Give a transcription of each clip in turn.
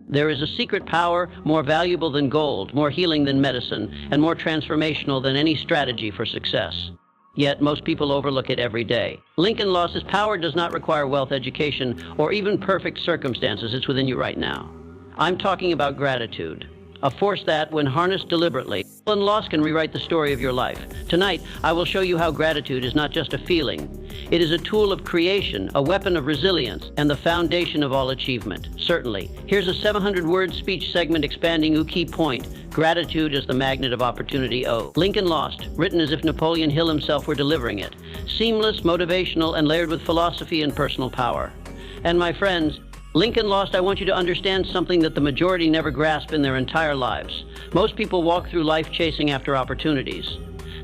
There is a secret power more valuable than gold, more healing than medicine, and more transformational than any strategy for success. Yet most people overlook it every day. Lincoln Lost's power does not require wealth, education, or even perfect circumstances. It's within you right now. I'm talking about gratitude, a force that, when harnessed deliberately, Lincoln Lost can rewrite the story of your life. Tonight, I will show you how gratitude is not just a feeling. It is a tool of creation, a weapon of resilience, and the foundation of all achievement. Certainly. Here's a 700-word speech segment expanding a key point. Gratitude is the magnet of opportunity. Lincoln Lost, written as if Napoleon Hill himself were delivering it. Seamless, motivational, and layered with philosophy and personal power. And my friends, Lincoln Lost, I want you to understand something that the majority never grasp in their entire lives. Most people walk through life chasing after opportunities,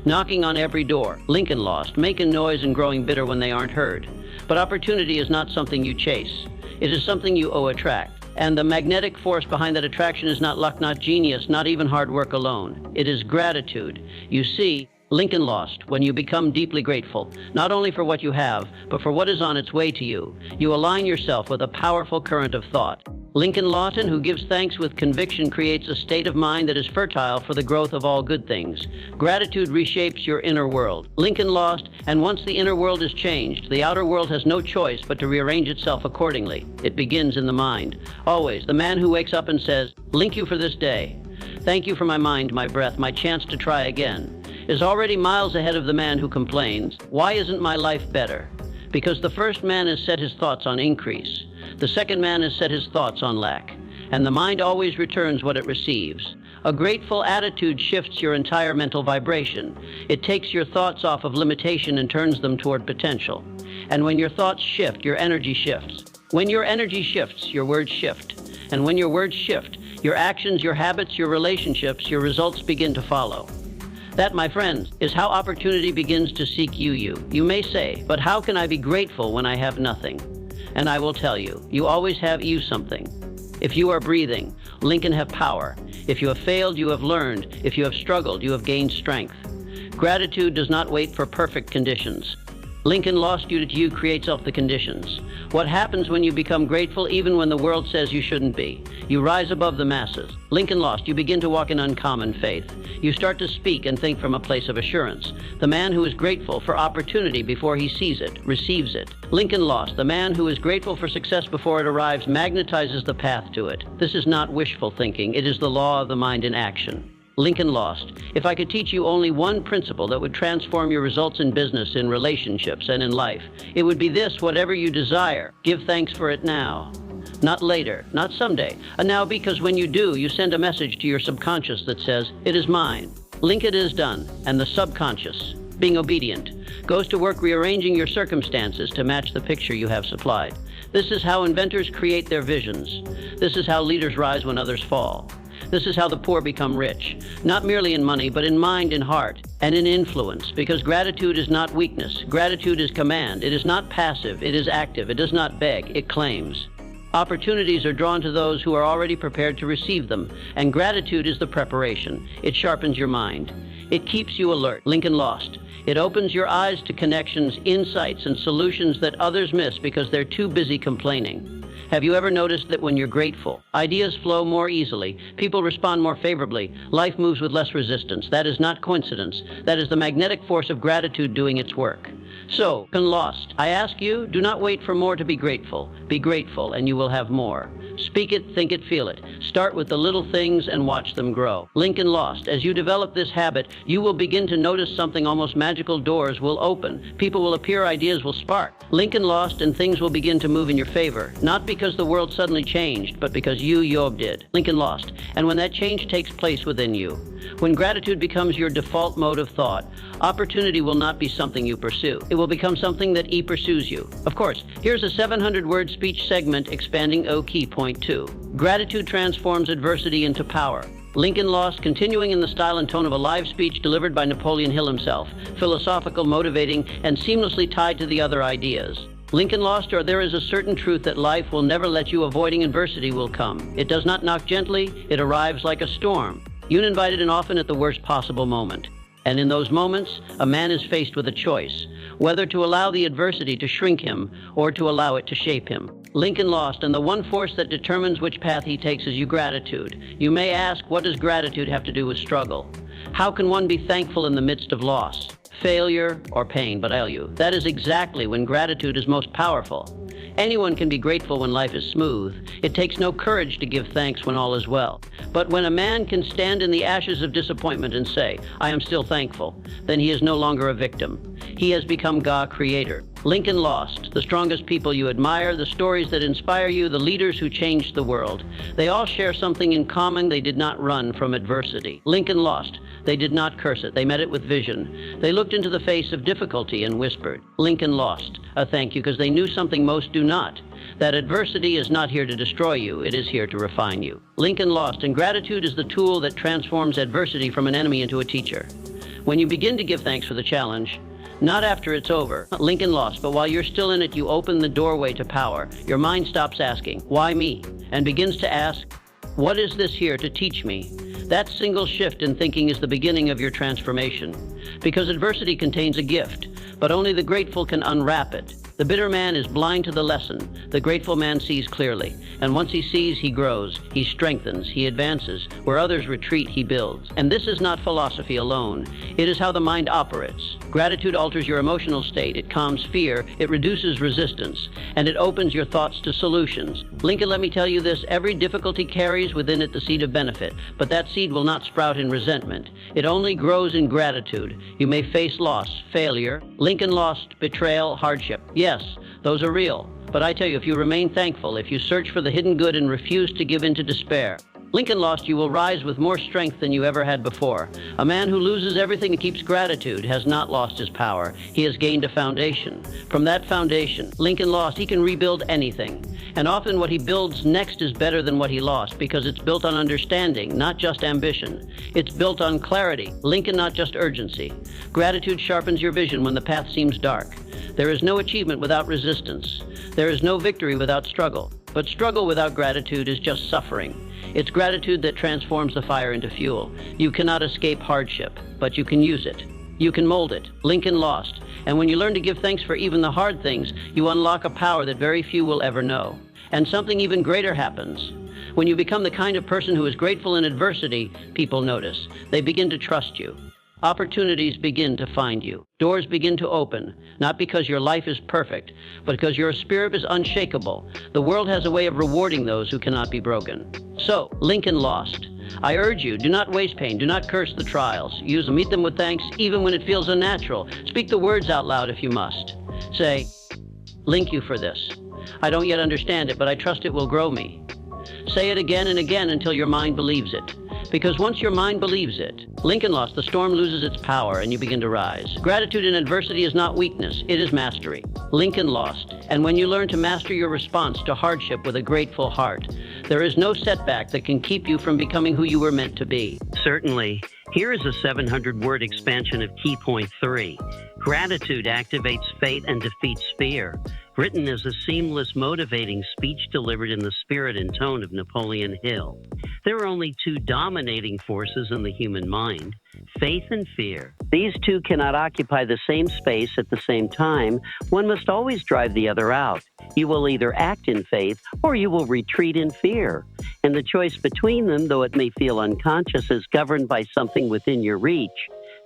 knocking on every door. Lincoln Lost, making noise and growing bitter when they aren't heard. But opportunity is not something you chase. It is something you attract. And the magnetic force behind that attraction is not luck, not genius, not even hard work alone. It is gratitude. You see, Lincoln Lost, when you become deeply grateful, not only for what you have, but for what is on its way to you, you align yourself with a powerful current of thought. Lincoln Lawton, who gives thanks with conviction, creates a state of mind that is fertile for the growth of all good things. Gratitude reshapes your inner world. Lincoln Lost, and once the inner world is changed, the outer world has no choice but to rearrange itself accordingly. It begins in the mind. Always, the man who wakes up and says, "Link you for this day. Thank you for my mind, my breath, my chance to try again," is already miles ahead of the man who complains, "Why isn't my life better?" Because the first man has set his thoughts on increase. The second man has set his thoughts on lack. And the mind always returns what it receives. A grateful attitude shifts your entire mental vibration. It takes your thoughts off of limitation and turns them toward potential. And when your thoughts shift, your energy shifts. When your energy shifts, your words shift. And when your words shift, your actions, your habits, your relationships, your results begin to follow. That, my friends, is how opportunity begins to seek you. You may say, "But how can I be grateful when I have nothing?" And I will tell you, you always have you something. If you are breathing, Lincoln have power. If you have failed, you have learned. If you have struggled, you have gained strength. Gratitude does not wait for perfect conditions. Lincoln Lost you creates the conditions. What happens when you become grateful even when the world says you shouldn't be? You rise above the masses. Lincoln Lost, you begin to walk in uncommon faith. You start to speak and think from a place of assurance. The man who is grateful for opportunity before he sees it, receives it. Lincoln Lost, the man who is grateful for success before it arrives, magnetizes the path to it. This is not wishful thinking. It is the law of the mind in action. Lincoln Lost, if I could teach you only one principle that would transform your results in business, in relationships, and in life, it would be this: whatever you desire, give thanks for it now. Not later, not someday. And now, because when you do, you send a message to your subconscious that says, "It is mine." Link it is done, and the subconscious, being obedient, goes to work rearranging your circumstances to match the picture you have supplied. This is how inventors create their visions. This is how leaders rise when others fall. This is how the poor become rich, not merely in money, but in mind, in heart, and in influence, because gratitude is not weakness. Gratitude is command. It is not passive. It is active. It does not beg. It claims. Opportunities are drawn to those who are already prepared to receive them, and gratitude is the preparation. It sharpens your mind. It keeps you alert. Lincoln Lost. It opens your eyes to connections, insights, and solutions that others miss because they're too busy complaining. Have you ever noticed that when you're grateful, ideas flow more easily, people respond more favorably, life moves with less resistance? That is not coincidence. That is the magnetic force of gratitude doing its work. So, Lincoln Lost, I ask you, do not wait for more to be grateful. Be grateful, and you will have more. Speak it, think it, feel it. Start with the little things and watch them grow. Lincoln Lost, as you develop this habit, you will begin to notice something almost magical. Doors will open. People will appear, ideas will spark. Lincoln Lost, and things will begin to move in your favor. Not because the world suddenly changed, but because you, Yob, did. Lincoln Lost, and when that change takes place within you, when gratitude becomes your default mode of thought, opportunity will not be something you pursue. It will become something that pursues you. Of course, here's a 700-word speech segment expanding key point 2. Gratitude transforms adversity into power. Lincoln Lost, continuing in the style and tone of a live speech delivered by Napoleon Hill himself, philosophical, motivating, and seamlessly tied to the other ideas. Lincoln Lost, or there is a certain truth that life will never let you. Avoiding adversity will come. It does not knock gently. It arrives like a storm, uninvited and often at the worst possible moment. And in those moments, a man is faced with a choice, whether to allow the adversity to shrink him or to allow it to shape him. Lincoln lost, and the one force that determines which path he takes is gratitude. You may ask, what does gratitude have to do with struggle? How can one be thankful in the midst of loss, failure, or pain? But I'll tell you, that is exactly when gratitude is most powerful. Anyone can be grateful when life is smooth. It takes no courage to give thanks when all is well. But when a man can stand in the ashes of disappointment and say, I am still thankful, then he is no longer a victim. He has become God creator. Lincoln lost. The strongest people you admire, the stories that inspire you, the leaders who changed the world. They all share something in common. They did not run from adversity. Lincoln lost. They did not curse it. They met it with vision. They looked into the face of difficulty and whispered, Lincoln lost. A thank you, because they knew something most do not. That adversity is not here to destroy you. It is here to refine you. Lincoln lost, and gratitude is the tool that transforms adversity from an enemy into a teacher. When you begin to give thanks for the challenge, not after it's over. Lincoln lost, but while you're still in it, you open the doorway to power. Your mind stops asking, why me? And begins to ask, what is this here to teach me? That single shift in thinking is the beginning of your transformation. Because adversity contains a gift, but only the grateful can unwrap it. The bitter man is blind to the lesson. The grateful man sees clearly. And once he sees, he grows, he strengthens, he advances. Where others retreat, he builds. And this is not philosophy alone. It is how the mind operates. Gratitude alters your emotional state. It calms fear. It reduces resistance. And it opens your thoughts to solutions. Lincoln, let me tell you this. Every difficulty carries within it the seed of benefit. But that seed will not sprout in resentment. It only grows in gratitude. You may face loss, failure. Lincoln lost betrayal, hardship. Yes, those are real. But I tell you, if you remain thankful, if you search for the hidden good and refuse to give in to despair, Lincoln lost, you will rise with more strength than you ever had before. A man who loses everything and keeps gratitude has not lost his power. He has gained a foundation. From that foundation, Lincoln lost, he can rebuild anything. And often what he builds next is better than what he lost, because it's built on understanding, not just ambition. It's built on clarity. Lincoln, not just urgency. Gratitude sharpens your vision when the path seems dark. There is no achievement without resistance. There is no victory without struggle. But struggle without gratitude is just suffering. It's gratitude that transforms the fire into fuel. You cannot escape hardship, but you can use it. You can mold it. Lincoln lost. And when you learn to give thanks for even the hard things, you unlock a power that very few will ever know. And something even greater happens. When you become the kind of person who is grateful in adversity, people notice. They begin to trust you. Opportunities begin to find you. Doors begin to open, not because your life is perfect, but because your spirit is unshakable. The world has a way of rewarding those who cannot be broken. So, Lincoln lost. I urge you, do not waste pain, do not curse the trials. Meet them with thanks, even when it feels unnatural. Speak the words out loud if you must. Say, thank you for this. I don't yet understand it, but I trust it will grow me. Say it again and again until your mind believes it. Because once your mind believes it, Lincoln lost, the storm loses its power and you begin to rise. Gratitude in adversity is not weakness, it is mastery. Lincoln lost. And when you learn to master your response to hardship with a grateful heart, there is no setback that can keep you from becoming who you were meant to be. Certainly. Here is a 700-word expansion of Key Point 3. Gratitude activates faith and defeats fear. Written as a seamless, motivating speech delivered in the spirit and tone of Napoleon Hill. There are only two dominating forces in the human mind, faith and fear. These two cannot occupy the same space at the same time. One must always drive the other out. You will either act in faith or you will retreat in fear. And the choice between them, though it may feel unconscious, is governed by something within your reach.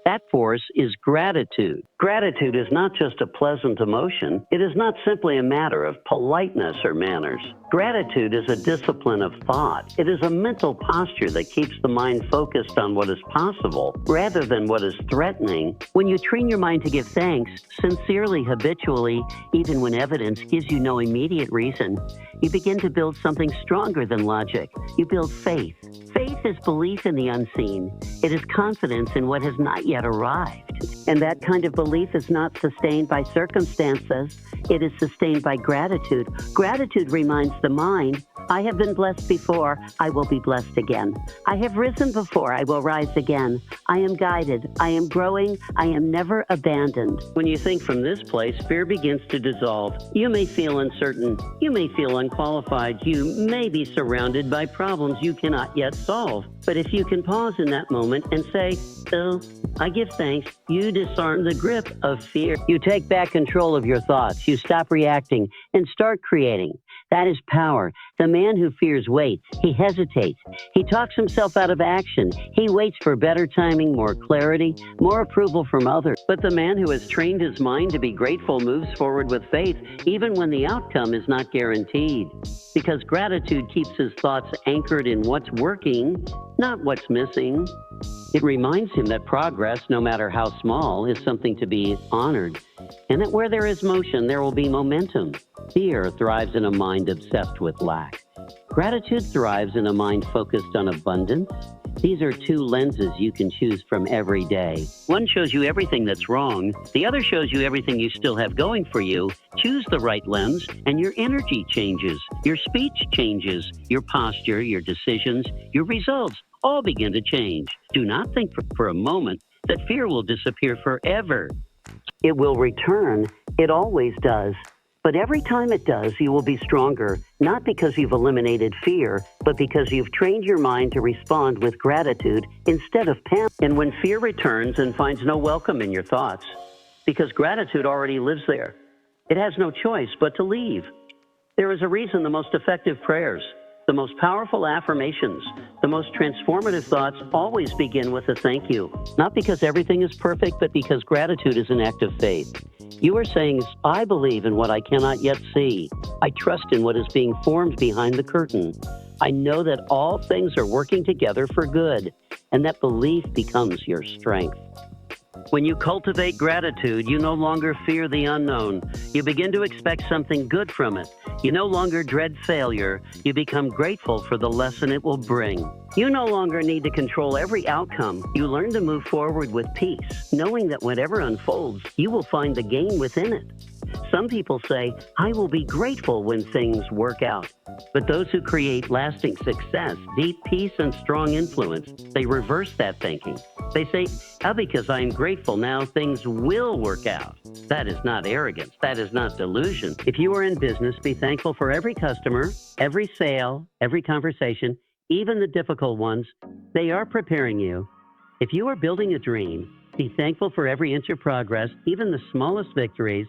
That force is gratitude. Gratitude is not just a pleasant emotion. It is not simply a matter of politeness or manners. Gratitude is a discipline of thought. It is a mental posture that keeps the mind focused on what is possible rather than what is threatening. When you train your mind to give thanks, sincerely, habitually, even when evidence gives you no immediate reason, you begin to build something stronger than logic. You build faith. Faith is belief in the unseen. It is confidence in what has not yet arrived. And that kind of belief is not sustained by circumstances. It is sustained by gratitude. Gratitude reminds the mind, I have been blessed before, I will be blessed again. I have risen before, I will rise again. I am guided, I am growing, I am never abandoned. When you think from this place, fear begins to dissolve. You may feel uncertain. You may feel unqualified. You may be surrounded by problems you cannot yet solve. But if you can pause in that moment and say, oh, I give thanks, you disarm the grip of fear. You take back control of your thoughts. You stop reacting and start creating. That is power. The man who fears waits. He hesitates. He talks himself out of action. He waits for better timing, more clarity, more approval from others. But the man who has trained his mind to be grateful moves forward with faith, even when the outcome is not guaranteed. Because gratitude keeps his thoughts anchored in what's working, not what's missing. It reminds him that progress, no matter how small, is something to be honored, and that where there is motion, there will be momentum. Fear thrives in a mind obsessed with lack. Gratitude thrives in a mind focused on abundance. These are two lenses you can choose from every day. One shows you everything that's wrong. The other shows you everything you still have going for you. Choose the right lens, and your energy changes. Your speech changes. Your posture, your decisions, your results all begin to change. Do not think for a moment that fear will disappear forever. It will return. It always does. But every time it does, you will be stronger, not because you've eliminated fear, but because you've trained your mind to respond with gratitude instead of panic. And when fear returns and finds no welcome in your thoughts, because gratitude already lives there, it has no choice but to leave. There is a reason the most effective prayers, the most powerful affirmations, the most transformative thoughts always begin with a thank you. Not because everything is perfect, but because gratitude is an act of faith. You are saying, I believe in what I cannot yet see. I trust in what is being formed behind the curtain. I know that all things are working together for good, and that belief becomes your strength. When you cultivate gratitude, you no longer fear the unknown. You begin to expect something good from it. You no longer dread failure. You become grateful for the lesson it will bring. You no longer need to control every outcome. You learn to move forward with peace, knowing that whatever unfolds, you will find the gain within it. Some people say, I will be grateful when things work out. But those who create lasting success, deep peace, and strong influence, they reverse that thinking. They say, because I am grateful now, things will work out. That is not arrogance. That is not delusion. If you are in business, be thankful for every customer, every sale, every conversation, even the difficult ones. They are preparing you. If you are building a dream, be thankful for every inch of progress, even the smallest victories.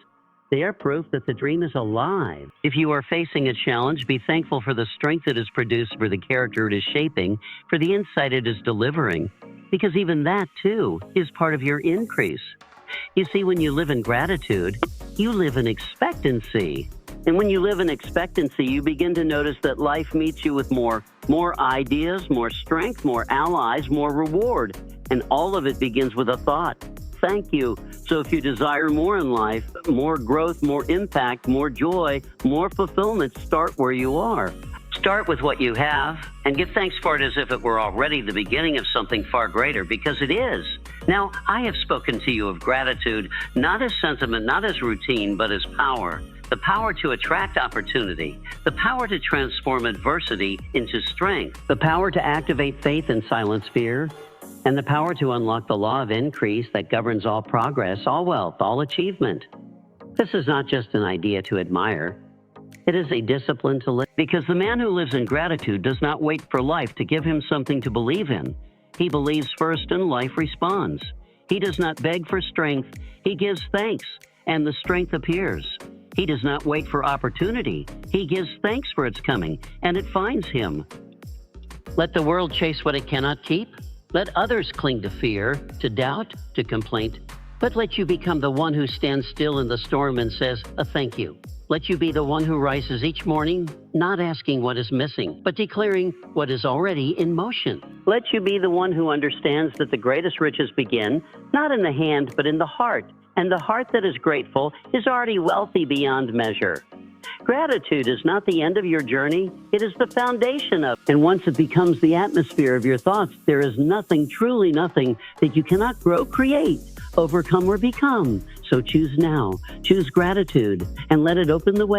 They are proof that the dream is alive. If you are facing a challenge, be thankful for the strength it has produced, for the character it is shaping, for the insight it is delivering, because even that, too, is part of your increase. You see, when you live in gratitude, you live in expectancy. And when you live in expectancy, you begin to notice that life meets you with more ideas, more strength, more allies, more reward. And all of it begins with a thought. Thank you. So if you desire more in life, more growth, more impact, more joy, more fulfillment, start where you are. Start with what you have and give thanks for it as if it were already the beginning of something far greater, because it is. Now, I have spoken to you of gratitude, not as sentiment, not as routine, but as power. The power to attract opportunity, the power to transform adversity into strength, the power to activate faith and silence fear, and the power to unlock the law of increase that governs all progress, all wealth, all achievement. This is not just an idea to admire. It is a discipline to live, because the man who lives in gratitude does not wait for life to give him something to believe in. He believes first and life responds. He does not beg for strength. He gives thanks, and the strength appears. He does not wait for opportunity. He gives thanks for its coming, and it finds him. Let the world chase what it cannot keep. Let others cling to fear, to doubt, to complaint. But let you become the one who stands still in the storm and says a thank you. Let you be the one who rises each morning, not asking what is missing, but declaring what is already in motion. Let you be the one who understands that the greatest riches begin, not in the hand, but in the heart. And the heart that is grateful is already wealthy beyond measure. Gratitude is not the end of your journey, it is the foundation of it. And once it becomes the atmosphere of your thoughts, there is nothing, truly nothing, that you cannot grow, create, overcome, or become. So choose now, choose gratitude, and let it open the way.